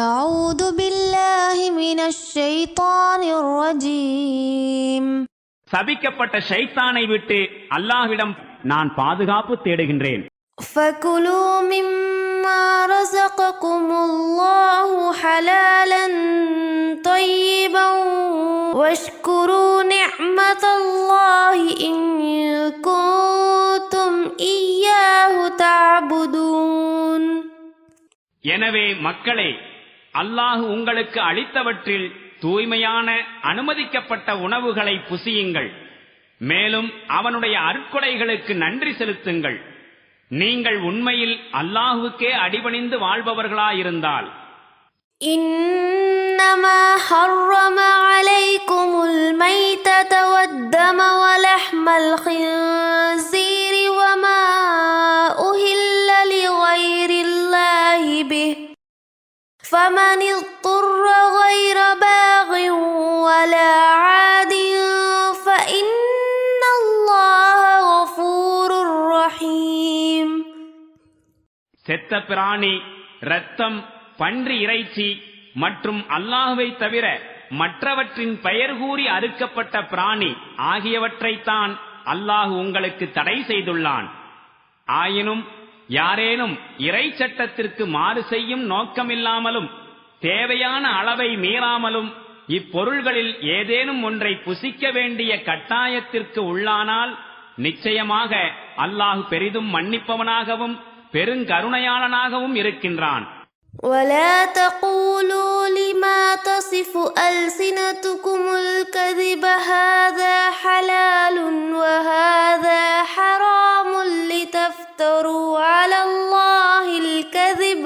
أعوذ بالله من الشيطان الرجيم. சபிக்கப்பட்ட ஷைத்தானை விட்டு அல்லாஹ்விடம் நான் பாதுகாப்பு தேடுகின்றேன். فكلوا مما رزقكم الله حلالا طيبا واشكروا نعمة الله إن كنتم إياه تعبدون. எனவே மக்களே, அல்லாஹ் உங்களுக்கு அளித்தவற்றில் தூய்மையான அனுமதிக்கப்பட்ட உணவுகளை புசியுங்கள். மேலும் அவனுடைய அருட்கொடைகளுக்கு நன்றி செலுத்துங்கள். நீங்கள் உண்மையில் அல்லாஹுக்கே அடிபணிந்து வாழ்பவர்களாயிருந்தால். إنما حرم عليكم الميتة والدم ولحم الخنزير وما أهل لغير الله به فمن اضطر غير باغ ولا عاد فإن الله غفور رحيم. செத்த பிராணி, இரத்தம், பன்றி இறைச்சி மற்றும் அல்லாஹ்வை தவிர மற்றவற்றின் பெயர் கூறி அறுக்கப்பட்ட பிராணி ஆகியவற்றைத்தான் அல்லாஹ் உங்களுக்கு தடை செய்துள்ளான். ஆயினும் யாரேனும் இறை சட்டத்திற்கு மாறு செய்யும் நோக்கமில்லாமலும் தேவையான அளவை மீறாமலும் இப்பொருள்களில் ஏதேனும் ஒன்றை புசிக்க வேண்டிய கட்டாயத்திற்கு உள்ளானால் நிச்சயமாக அல்லாஹ் பெரிதும் மன்னிப்பவனாகவும் பெருங்கருணையாளனாகவும் இருக்கின்றான். ولا تقولوا لما تصف ألسنتكم الكذب هذا حلال وهذا حرام لتفتروا على الله الكذب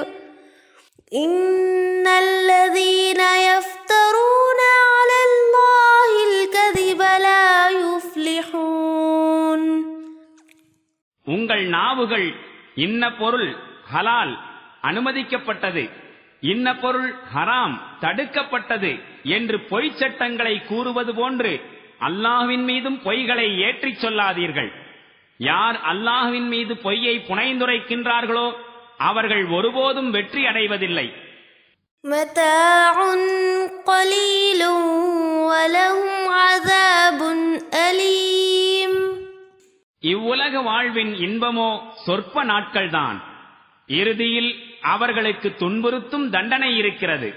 إن الذين يفترون على الله الكذب لا يفلحون. உங்கள் நாவுகள் இன்ன பொருள் ஹலால் அனுமதிக்கப்பட்டது, இன்ன பொருள் ஹராம் தடுக்கப்பட்டது என்று பொய்ச் சட்டங்களை கூறுவது போன்று அல்லாஹ்வின் மீதும் பொய்களை ஏற்றிச் சொல்லாதீர்கள். யார் அல்லாஹ்வின் மீது பொய்யை புனைந்துரைக்கின்றார்களோ அவர்கள் ஒருபோதும் வெற்றி அடைவதில்லை. متاع قليل ولهم عذاب أليم. இவ்வுலக வாழ்வின் இன்பமோ சொற்ப நாட்கள்தான், இறுதியில் அவர்களுக்கு துன்புறுத்தும் தண்டனை இருக்கிறது.